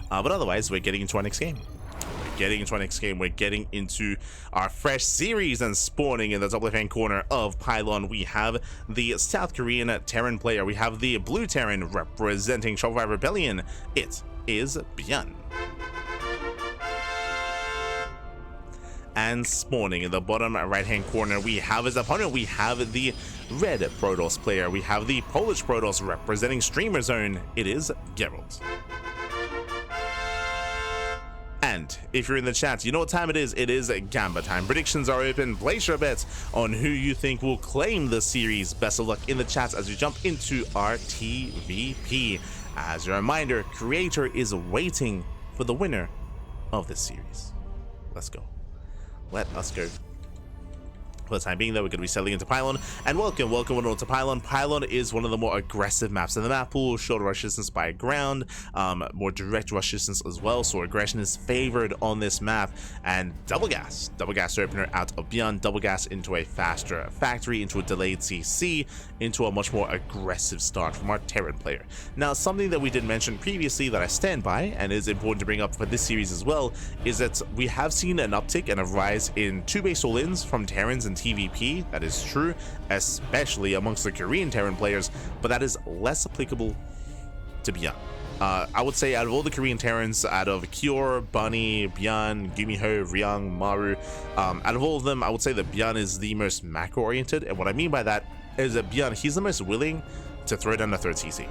But otherwise, we're getting into our next game. We're getting into our fresh series, and spawning in the top left-hand corner of Pylon, we have the South Korean Terran player. We have the blue Terran representing Shopify Rebellion. It is ByuN. And spawning in the bottom right-hand corner, we have his opponent. We have the red Protoss player. We have the Polish Protoss representing Streamer Zone. It is Gerald. And if you're in the chat, you know what time it is. It is Gamba time. Predictions are open. Place your bets on who you think will claim the series. Best of luck in the chat as we jump into our TvP. As a reminder, Creator is waiting for the winner of this series. Let's go. Let us go. For the time being, though, we're going to be settling into Pylon. And welcome on to Pylon. Pylon is one of the more aggressive maps in the map pool. Shorter rush distance by ground, more direct rush distance as well. So aggression is favored on this map. And double gas opener out of ByuN. Double gas into a faster factory, into a delayed CC, into a much more aggressive start from our Terran player. Now, something that we did mention previously that I stand by and is important to bring up for this series as well is that we have seen an uptick and a rise in 2-base all-ins from Terrans and TvP. That is true, especially amongst the Korean Terran players, but that is less applicable to ByuN. I would say out of all the Korean Terrans, out of Kyor, Bunny, ByuN, Gumiho, Ryung, Maru, out of all of them, I would say that ByuN is the most macro-oriented. And what I mean by that is that ByuN, he's the most willing to throw down a third CC.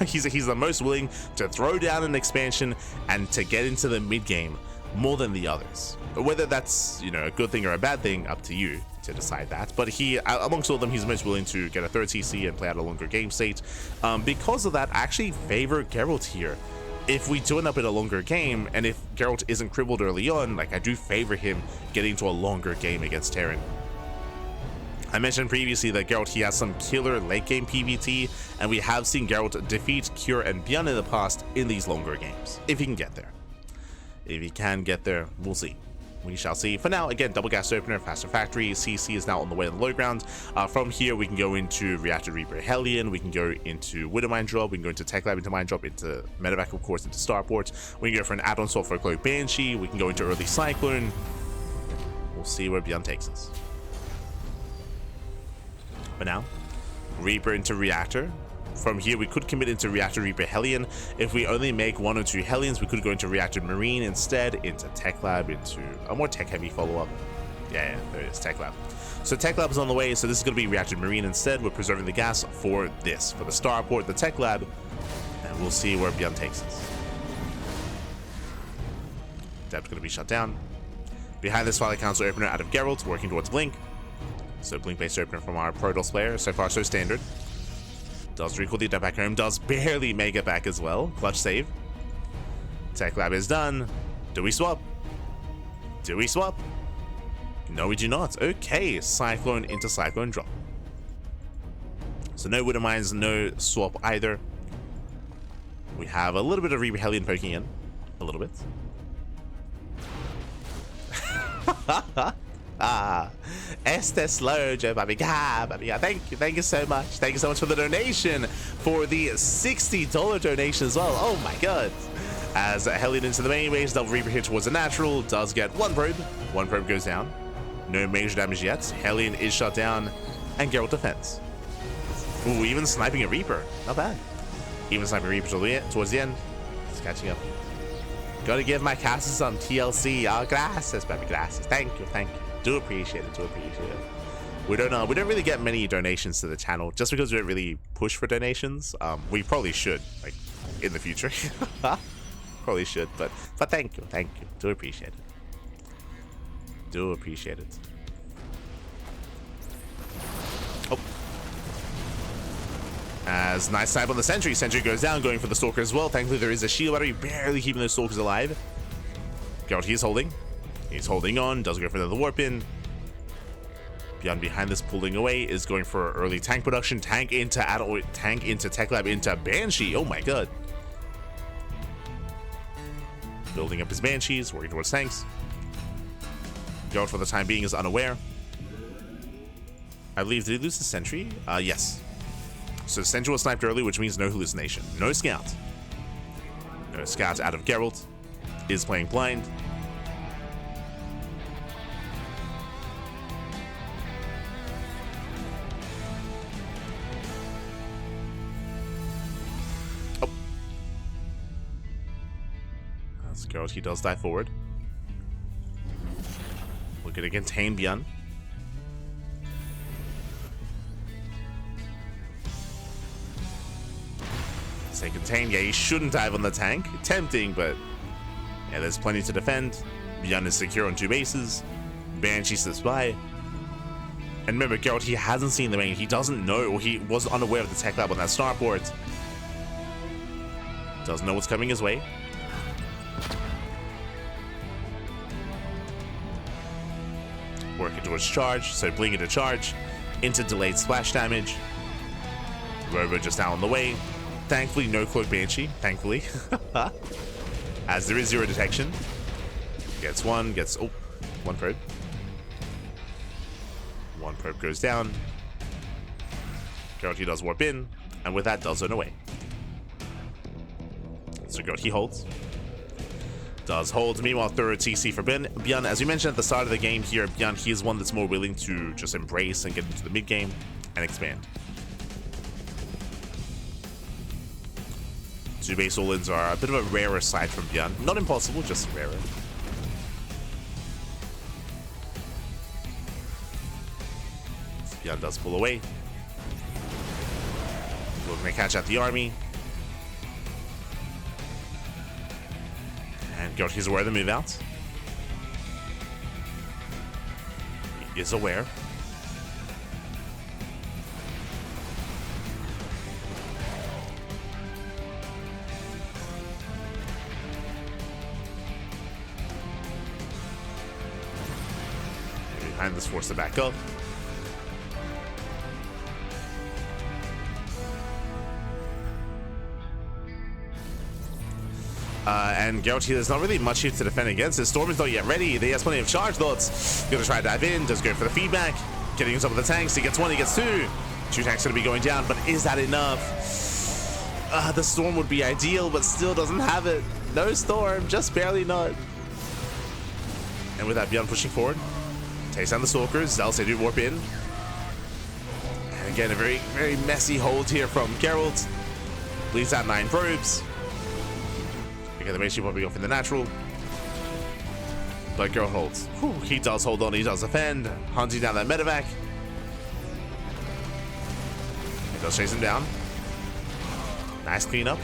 he's the most willing to throw down an expansion and to get into the mid game more than the others. Whether that's, you know, a good thing or a bad thing, up to you to decide that. But he, amongst all of them, he's most willing to get a third CC and play out a longer game state. Because of that, I actually favor Gerald here. If we do end up in a longer game, and if Gerald isn't crippled early on, like, I do favor him getting to a longer game against Terran. I mentioned previously that Gerald, he has some killer late game PvT, and we have seen Gerald defeat Kyor and ByuN in the past in these longer games. If he can get there. If he can get there, we'll see. We shall see. For now, again, double gas opener, faster factory. CC is now on the way on the low ground. From here, we can go into Reactor Reaper Hellion. We can go into Widow Mine Drop. We can go into Tech Lab, into Mine Drop, into Medevac, of course, into Starport. We can go for an add-on swap for a Cloak Banshee. We can go into early Cyclone. We'll see where ByuN takes us. For now, Reaper into Reactor. From here, we could commit into Reactor Reaper Hellion. If we only make 1 or 2 Hellions, we could go into Reactor Marine instead, into Tech Lab, into a more tech-heavy follow-up. Yeah, there it is, Tech Lab. So Tech Lab is on the way, so this is going to be Reactor Marine instead. We're preserving the gas for this, for the Starport, the Tech Lab, and we'll see where ByuN takes us. Depth's going to be shut down. Behind this Twilight Council opener out of Gerald, working towards Blink. So Blink-based opener from our Protoss player, so far so standard. Does recall the adept back home, does barely make it back as well. Clutch save. Tech Lab is done. Do we swap? Do we swap? No, we do not. Okay, Cyclone into Cyclone drop. So no Widow Mines, no swap either. We have a little bit of Reaper Hellion poking in. A little bit. Este slow, Joe Babiga. Thank you so much. Thank you so much for the donation, for the $60 donation as well. Oh my god. As Hellion into the main base, double Reaper here towards the natural, does get 1 probe. 1 probe goes down. No major damage yet. Hellion is shut down, and Gerald defends. Ooh, even sniping a Reaper. Not bad. Even sniping a Reaper towards the end. It's catching up. Gotta give my casters some TLC. Oh, gracias, baby, gracias. Thank you. Do appreciate it. We don't really get many donations to the channel just because we don't really push for donations. We probably should, like, in the future. Probably should, but thank you. Do appreciate it. Oh. As nice snipe on the Sentry. Sentry goes down, going for the Stalker as well. Thankfully, there is a shield battery, barely keeping those Stalkers alive. Gerald, he's holding. He's holding on, does go for another warp in. ByuN behind this, pulling away, is going for early tank production. Tank into Tech Lab, into Banshee. Oh my god. Building up his Banshees, working towards tanks. Gerald, for the time being, is unaware. I believe, did he lose the Sentry? Yes. So Sentry was sniped early, which means no hallucination. No scout. No scout out of Gerald. Is playing blind. Oh. That's Gerald. He does dive forward. We're going to contain ByuN. Say contain. Yeah, he shouldn't dive on the tank. Tempting, but yeah, there's plenty to defend. ByuN is secure on 2 bases. Banshee slips by. And remember, Gerald, he hasn't seen the main. He doesn't know, or he was unaware of the tech lab on that starport. Doesn't know what's coming his way. Working towards charge, so bling into charge. Into delayed splash damage. Robo just out on the way. Thankfully, no cloak Banshee. Thankfully. As there is 0 detection. Gets 1, gets... Oh, 1 probe. 1 probe goes down. Gerald, he does warp in. And with that, does zone away. So Gerald, he holds. Does hold. Meanwhile, thorough TC for ByuN. As we mentioned at the start of the game here, ByuN, he is one that's more willing to just embrace and get into the mid game and expand. 2 base all-ins are a bit of a rarer side from ByuN. Not impossible, just rarer. ByuN does pull away. We're gonna catch out the army. And Gerald, he's aware of the move out. He is aware. Behind this, force to back up. And Gerald, there's not really much here to defend against. His Storm is not yet ready. He has plenty of charge thoughts. Gonna try to dive in, does go for the feedback. Getting on top of the tanks. He gets 1, he gets 2. 2 tanks gonna be going down, but is that enough? The Storm would be ideal, but still doesn't have it. No Storm, just barely not. And with that, ByuN pushing forward. Takes down the Stalkers. Zealous, they do warp in. And again, a very, very messy hold here from Gerald. Leaves out 9 probes. Okay, the Banshee probably go for the natural. But Gerald holds. Whew, he does hold on, he does defend. Hunting down that medevac. He does chase him down. Nice cleanup.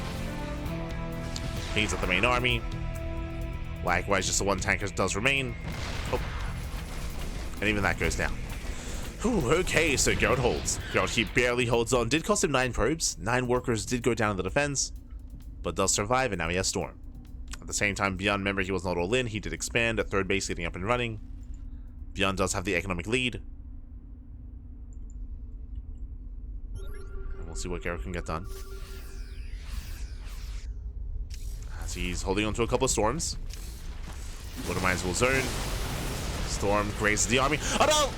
Cleans up the main army. Likewise, just the 1 tanker does remain. Oh. And even that goes down. Whew, okay, so Gerald holds. Gerald, he barely holds on. Did cost him 9 probes. 9 workers did go down in the defense. But does survive, and now he has Storm. At the same time, ByuN, remember, he was not all in. He did expand at 3rd base, getting up and running. ByuN does have the economic lead. And we'll see what Gerald can get done. As he's holding on to a couple of Storms. Water Mines will zone. Storm grazes the army. Oh no!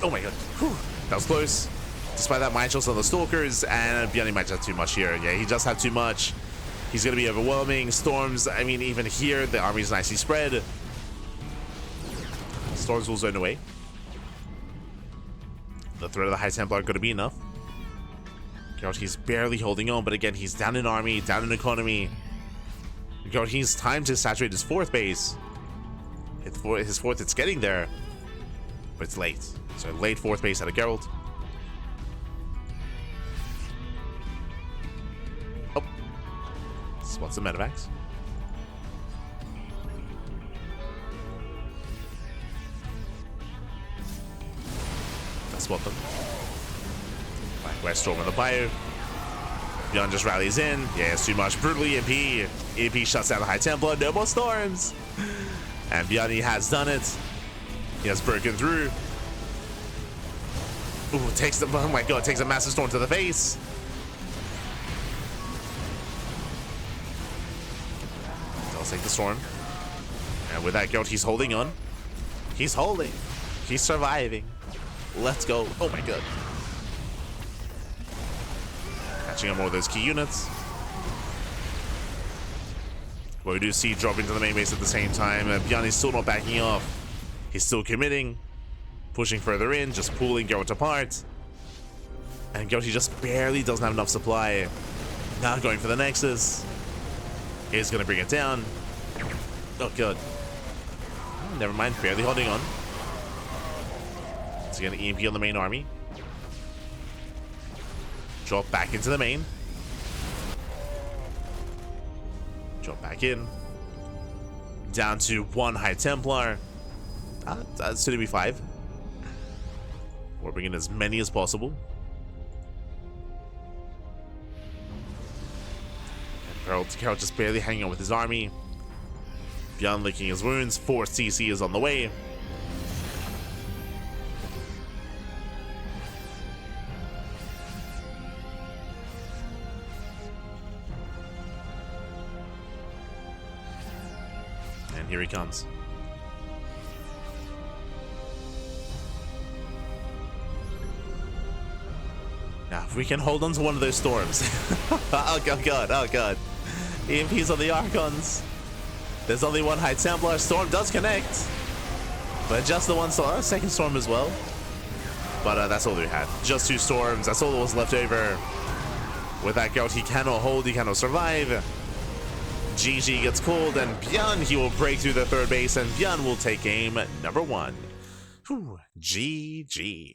Oh my god. Whew. That was close. Despite that, Mind Shield's on the Stalkers, and ByuN might have too much here. Yeah, he does have too much. He's going to be overwhelming. Storms, I mean, even here, the army's nicely spread. Storms will zone away. The threat of the High Templar are going to be enough. Gerald, he's barely holding on, but again, he's down in army, down in economy. Gerald, he's time to saturate his 4th base. His 4th, it's getting there. But it's late. So late 4th base out of Gerald. Oh. Spots the medevacs. That's what them. Likewise, Storm on the Bayou. ByuN just rallies in. Yeah, it's too much. Brutal EMP. EMP shuts down the High Templar. No more Storms. And ByuN, he has done it. He has broken through. Ooh, takes the, oh my god, takes a massive Storm to the face. I'll take the Storm. And with that, Gerald, he's holding on. He's holding. He's surviving. Let's go. Oh my god. Catching up more of those key units. But we do see dropping to the main base at the same time. ByuN is still not backing off. He's still committing, pushing further in, just pulling Gerald apart. And Gerald just barely doesn't have enough supply. Now going for the Nexus. He's going to bring it down. Oh, God. Oh, never mind, barely holding on. He's going to EMP on the main army. Drop back into the main. Drop back in. Down to 1 High Templar. That's soon to be 5. We're bringing as many as possible. And Gerald just barely hanging on with his army. ByuN licking his wounds. 4 CC is on the way. And here he comes. Now, if we can hold on to one of those storms. Oh, God, oh, God. EMPs on the Archons. There's only 1 High Templar. Storm does connect. But just the one storm. Second storm as well. But that's all we had. Just 2 storms. That's all that was left over. With that Gerald, he cannot hold. He cannot survive. GG gets called. And ByuN, he will break through the 3rd base. And ByuN will take game number 1. Whew, GG.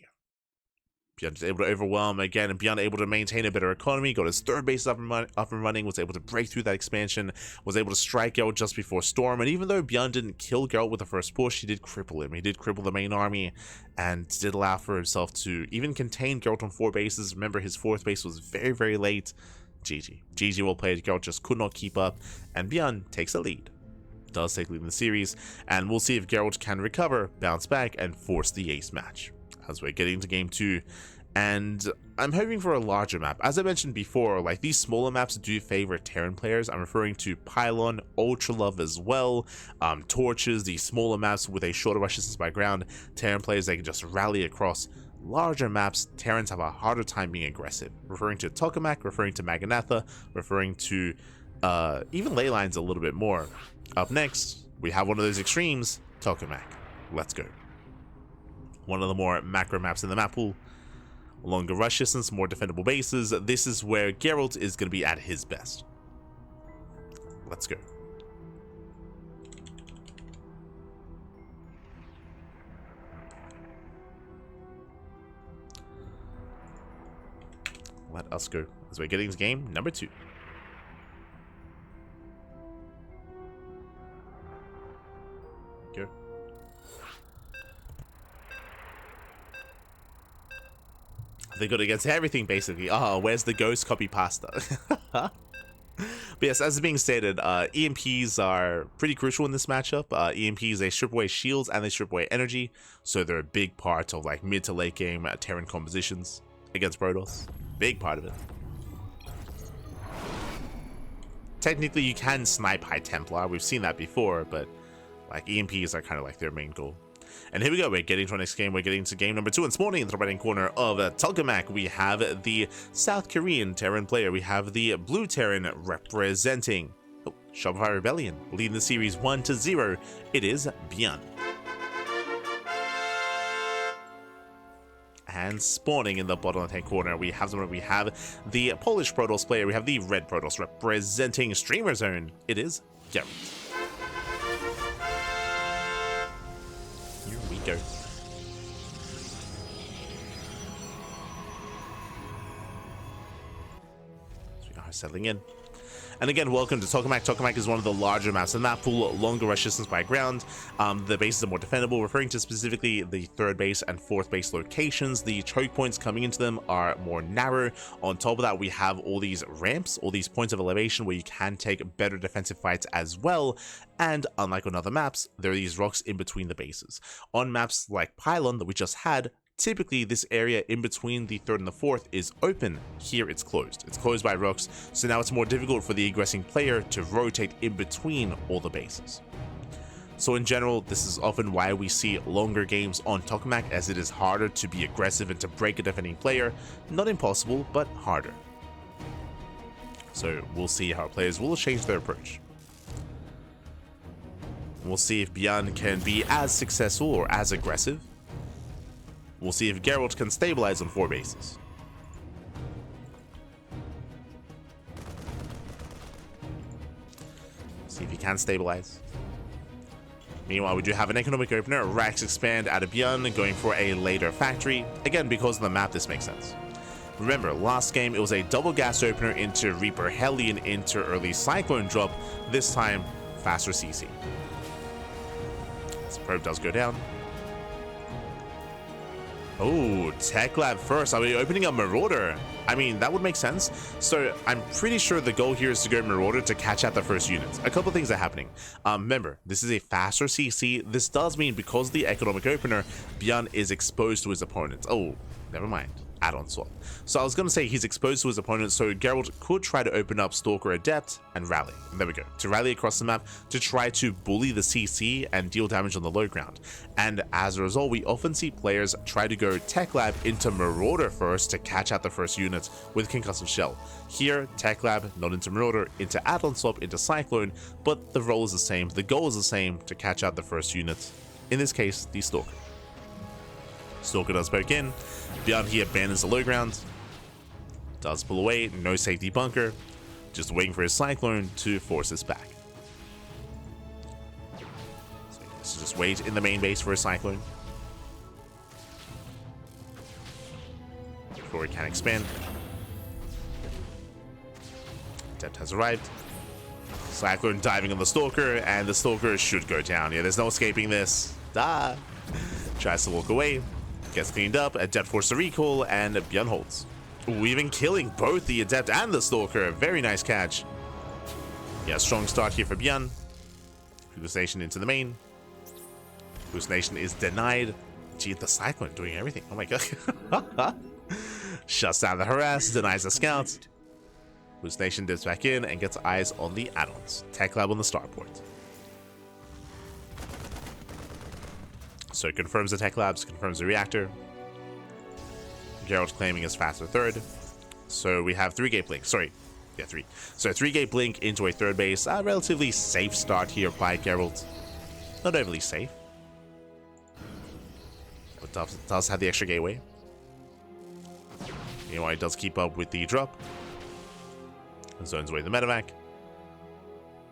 ByuN is able to overwhelm again, and ByuN able to maintain a better economy, got his 3rd base up and running, was able to break through that expansion, was able to strike Gerald just before Storm, and even though ByuN didn't kill Gerald with the first push, he did cripple him. He did cripple the main army, and did allow for himself to even contain Gerald on 4 bases. Remember, his 4th base was very, very late. GG. GG well played. Gerald just could not keep up, and ByuN takes the lead. Does take the lead in the series, and we'll see if Gerald can recover, bounce back, and force the ace match. As we're getting into game 2, and I'm hoping for a larger map. As I mentioned before, like, these smaller maps do favor Terran players. I'm referring to Pylon, Ultra Love as well, Torches, these smaller maps with a shorter rush distance by ground. Terran players, they can just rally across. Larger maps, Terrans have a harder time being aggressive. Referring to Tokamak, referring to Maganatha, referring to even Leylines a little bit more. Up next, we have one of those extremes, Tokamak. Let's go. One of the more macro maps in the map pool. Longer rush distance, more defendable bases. This is where Gerald is going to be at his best. Let's go. Let us go as we're getting into game number 2. Go. They got against everything, basically. Oh, where's the ghost copy pasta? But yes, as is being stated, EMPs are pretty crucial in this matchup. EMPs, they strip away shields and they strip away energy, so they're a big part of like mid to late game Terran compositions against Protoss. Big part of it. Technically, you can snipe High Templar. We've seen that before, but like EMPs are kind of like their main goal. And here we go, we're getting to our next game. We're getting to game number 2, and spawning in the right-hand corner of Tokamak, we have the South Korean Terran player. We have the Blue Terran representing Shopify Rebellion, leading the series 1-0. It is ByuN. And spawning in the bottom left-hand corner, we have the Polish Protoss player. We have the Red Protoss representing Streamer Zone. It is Gerald. Go. So we are settling in. And again, welcome to Tokamak. Tokamak is one of the larger maps in the map pool, longer rush distance by ground. The bases are more defendable, referring to specifically the 3rd base and 4th base locations. The choke points coming into them are more narrow. On top of that, we have all these ramps, all these points of elevation where you can take better defensive fights as well. And unlike on other maps, there are these rocks in between the bases. On maps like Pylon that we just had, typically this area in between the 3rd and the 4th is open. Here it's closed. It's closed by rocks, so now it's more difficult for the aggressing player to rotate in between all the bases. So in general, this is often why we see longer games on Tokamak, as it is harder to be aggressive and to break a defending player. Not impossible, but harder. So we'll see how players will change their approach. We'll see if ByuN can be as successful or as aggressive. We'll see if Gerald can stabilize on 4 bases. See if he can stabilize. Meanwhile, we do have an economic opener, Rax expand out of ByuN, going for a later factory. Again, because of the map, this makes sense. Remember, last game it was a double gas opener into Reaper Hellion into early Cyclone drop. This time, faster CC. This probe does go down. Oh, Tech Lab first. Are we opening a Marauder? I mean, that would make sense. So I'm pretty sure the goal here is to go Marauder to catch out the first units. A couple things are happening. Remember, this is a faster CC. This does mean because of the economic opener, ByuN is exposed to his opponents. Oh, never mind. Add-on swap. So I was going to say he's exposed to his opponent, so Gerald could try to open up Stalker Adept and rally. And there we go. To rally across the map to try to bully the CC and deal damage on the low ground. And as a result, we often see players try to go Tech Lab into Marauder first to catch out the first units with Concussive Shell. Here, Tech Lab, not into Marauder, into add-on swap, into Cyclone, but the role is the same, the goal is the same, to catch out the first units. In this case, the Stalker. Stalker does poke in. ByuN here abandons the low ground. Does pull away, no safety bunker. Just waiting for his Cyclone to force us back. So just wait in the main base for a Cyclone. Before he can expand. Adept has arrived. Cyclone diving on the Stalker, and the Stalker should go down. Yeah, there's no escaping this. Ah! Tries to walk away. Gets cleaned up, Adept forced to recall, and ByuN holds. Ooh, even killing both the Adept and the Stalker. Very nice catch. Yeah, strong start here for ByuN. Hallucination into the main. Hallucination is denied. Gee, the Cyclone doing everything. Oh my god. Shuts down the harass, denies the scout. Hallucination dips back in and gets eyes on the add-ons. Tech Lab on the starport. So it confirms the Tech Labs, confirms the reactor. Gerald claiming his faster third. So we have 3-gate blink. Sorry. Yeah, 3. So 3-gate blink into a third base. A relatively safe start here by Gerald. Not overly safe. But does have the extra gateway. Meanwhile, he does keep up with the drop. And zones away the medevac.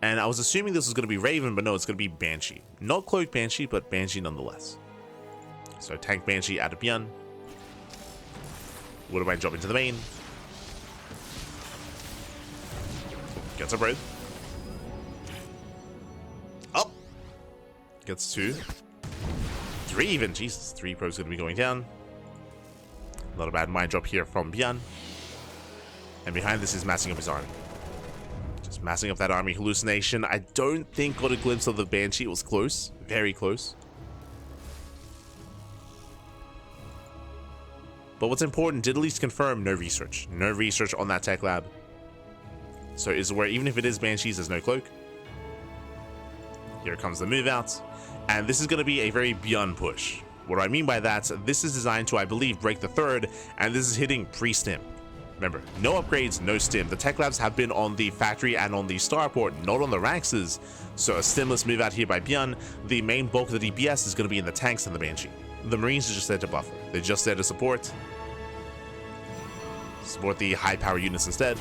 And I was assuming this was going to be Raven, but no, it's going to be Banshee. Not Cloak Banshee, but Banshee nonetheless. So tank Banshee out of ByuN. Woodbine drop into the main. Gets a break. Up. Gets 2. 3 even. Jesus, 3 probes going to be going down. Not a bad mind drop here from ByuN. And behind this is massing up his army. Massing up that army. Hallucination, I don't think got a glimpse of the Banshee. It was close. Very close. But what's important, did at least confirm no research. No research on that Tech Lab. So is where even if it is Banshees, there's no cloak. Here comes the move out. And this is going to be a very ByuN push. What do I mean by that? This is designed to, I believe, break the third. And this is hitting pre-stim. Remember, no upgrades, no stim. The Tech Labs have been on the factory and on the starport, not on the Raxes. So a stimless move out here by ByuN. The main bulk of the DPS is going to be in the tanks and the Banshee. The Marines are just there to buffer. They're just there to support. Support the high power units instead.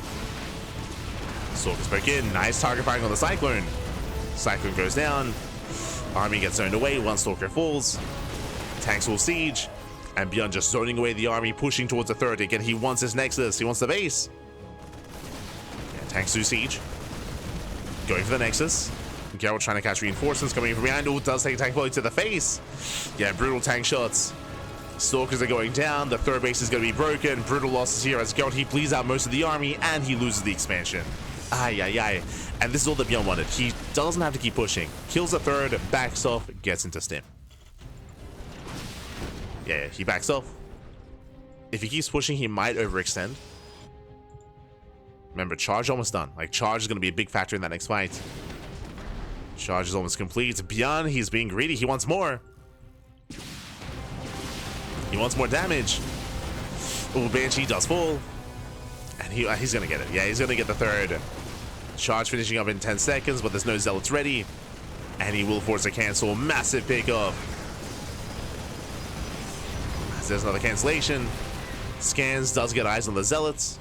Stalkers back in. Nice target firing on the Cyclone. Cyclone goes down. Army gets zoned away. One Stalker falls. Tanks will siege. And ByuN just zoning away the army, pushing towards the third. Again, he wants his Nexus. He wants the base. Yeah, tanks do siege. Going for the Nexus. Gerald trying to catch reinforcements coming in from behind. Oh, does take a tank volley to the face. Yeah, brutal tank shots. Stalkers are going down. The third base is going to be broken. Brutal losses here as Gerald, he bleeds out most of the army and he loses the expansion. Ay, ay, ay. And this is all that ByuN wanted. He doesn't have to keep pushing. Kills the third, backs off, gets into stim. Yeah, he backs off. If he keeps pushing, he might overextend. Remember, charge almost done. Like, charge is going to be a big factor in that next fight. Charge is almost complete. ByuN, he's being greedy. He wants more. He wants more damage. Oh, Banshee does fall. And he's going to get it. Yeah, he's going to get the third. Charge finishing up in 10 seconds, but there's no Zealots ready. and he will force a cancel. Massive pickoff. There's another cancellation. Scans, does get eyes on the Zealots.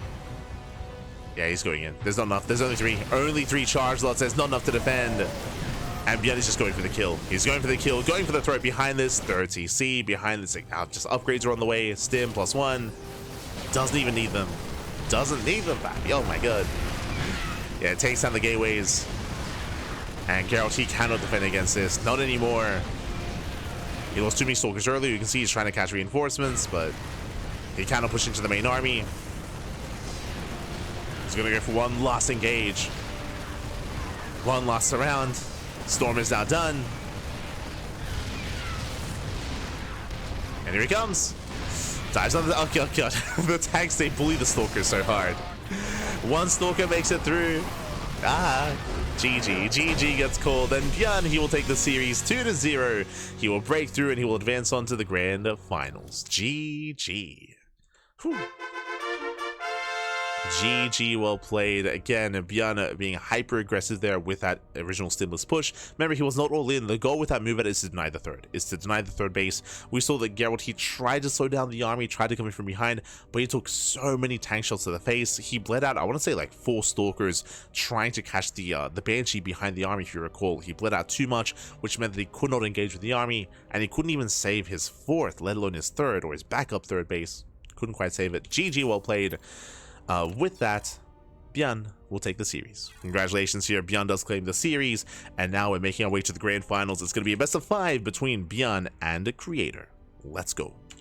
Yeah, he's going in. There's not enough. There's only three. Only three charge lots. There's not enough to defend. And ByuN is just going for the kill. He's going for the kill, going for the throw behind this. Third CC, behind this. Just upgrades are on the way. Stim +1. Doesn't even need them. Doesn't need them, baby. Oh my god. Yeah, it takes down the gateways. And Gerald, he cannot defend against this. Not anymore. He lost too many Stalkers earlier. You can see he's trying to catch reinforcements, but he cannot push into the main army. He's going to go for one last engage. One last round. Storm is now done. And here he comes. Dives on the... Oh, god, god. The tanks, they bully the Stalkers so hard. One Stalker makes it through. GG. GG gets called. And ByuN, he will take the series 2-0. He will break through and he will advance on to the grand finals. GG. Whew. GG, well played. Again, ByuN being hyper aggressive there with that original stimulus push. Remember, he was not all in. The goal with that move is to deny the third. Is to deny the third base. We saw that Gerald, he tried to slow down the army, tried to come in from behind, but he took so many tank shots to the face. He bled out, I want to say like 4 Stalkers trying to catch the Banshee behind the army, if you recall. He bled out too much, which meant that he could not engage with the army, and he couldn't even save his 4th, let alone his 3rd or his backup 3rd base. Couldn't quite save it. GG, well played. With that, ByuN will take the series. Congratulations here, ByuN does claim the series, and now we're making our way to the grand finals. It's going to be a best of 5 between ByuN and the creator. Let's go.